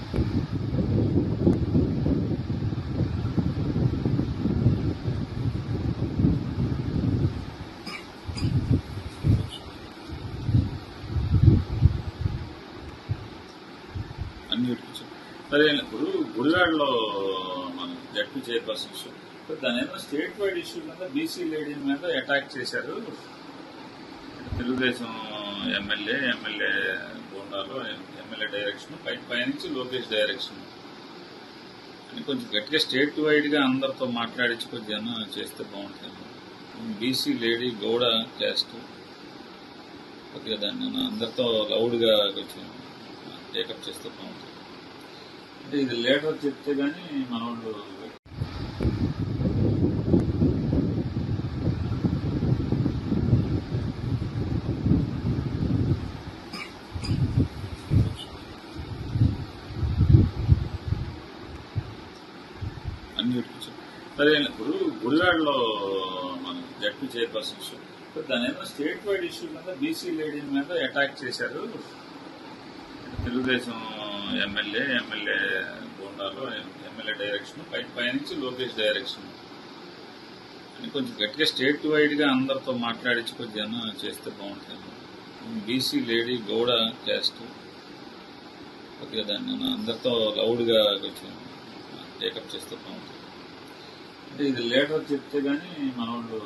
అన్ని అదే ఇప్పుడు గుడివాడలో మన జడ్పీ చైర్పర్సన్స్ దాని ఏమో స్టేట్ వైడ్ ఇష్యూ మీద బీసీ లేడీ మీద అటాక్ చేశారు. తెలుగుదేశం ఎమ్మెల్యే బోండాలో ఎమ్మెల్యే డైరెక్షన్ పైనుంచి లోకేష్ డైరెక్షన్ అని కొంచెం గట్టిగా స్టేట్ వైడ్గా అందరితో మాట్లాడించి కొంచెం చేస్తే బాగుంటుంది. బీసీ లేడీ గౌడ క్యాస్ట్ కొద్దిగా దాన్ని అందరితో లౌడ్గా కొంచెం టేకప్ చేస్తే బాగుంటుంది. అంటే ఇది లీడర్ చెప్తే కానీ మన వాళ్ళు అన్ని అదే ఇప్పుడు గుడివాడలో మన జడ్పీ చైర్పర్సన్స్ దాని ఏమో స్టేట్ వైడ్ ఇష్యూ మీద బీసీ లేడీ మీద అటాక్ చేశారు. తెలుగుదేశం ఎమ్మెల్యే బోండాలో ఎమ్మెల్యే డైరెక్షన్ పైనుంచి లోకేష్ డైరెక్షన్ అని కొంచెం గట్టిగా స్టేట్ వైడ్గా అందరితో మాట్లాడించి కొంచెం చేస్తే బాగుంటుంది. బీసీ లేడీ గౌడ క్యాస్ట్ కొద్దిగా దాన్ని అందరితో లౌడ్గా కొంచెం టేకప్ చేస్తే బాగుంటుంది. అంటే ఇది లీడర్ చెప్తే కానీ మన వాళ్ళు